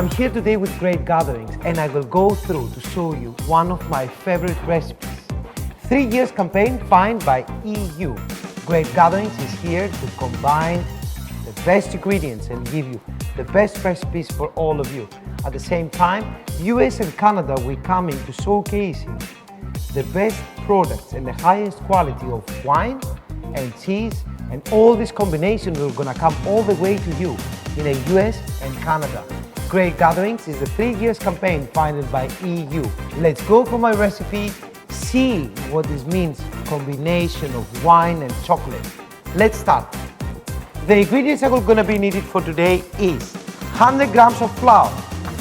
I'm here today with Great Gatherings and I will go through to show you one of my favorite recipes. 3 years campaign financed by EU. Great Gatherings is here to combine the best ingredients and give you the best recipes for all of you. At the same time, US and Canada will come into showcasing the best products and the highest quality of wine and cheese, and all this combination will gonna come all the way to you in the US and Canada. Great Gatherings is a 3 years campaign financed by EU. Let's go for my recipe, see what this means, combination of wine and chocolate. Let's start. The ingredients that are gonna be needed for today is 100 grams of flour,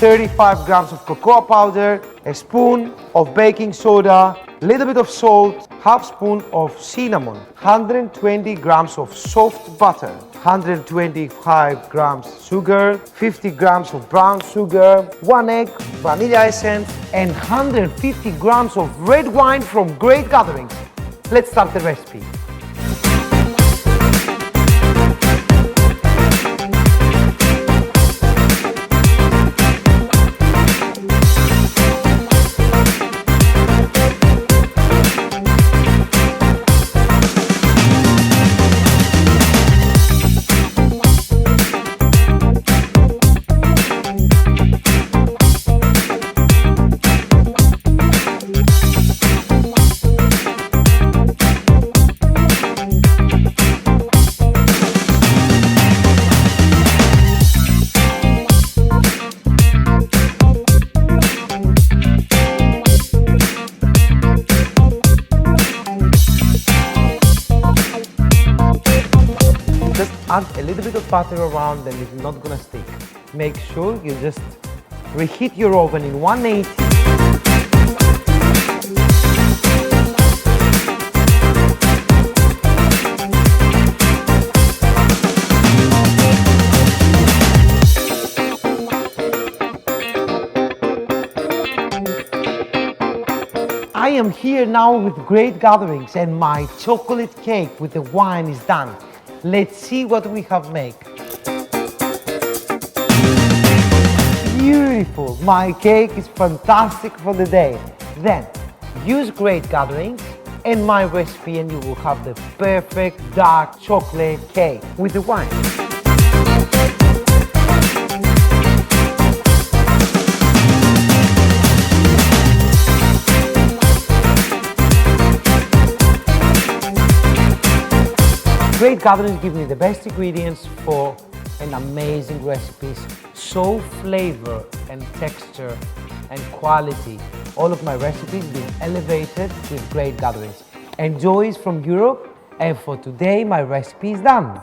35 grams of cocoa powder, a spoon of baking soda, a little bit of salt, half spoon of cinnamon, 120 grams of soft butter, 125 grams sugar, 50 grams of brown sugar, 1 egg, vanilla essence, and 150 grams of red wine from Great Gatherings. Let's start the recipe. Just add a little bit of butter around and it's not gonna stick. Make sure you just reheat your oven in 180. I am here now with Great Gatherings and my chocolate cake with the wine is done. Let's see what we have made. Beautiful! My cake is fantastic for the day. Then, use Great Gatherings and my recipe and you will have the perfect dark chocolate cake with the wine. Great Gatherings give me the best ingredients for an amazing recipes, so flavor and texture and quality. All of my recipes been elevated with Great Gatherings. Enjoy is from Europe, and for today my recipe is done.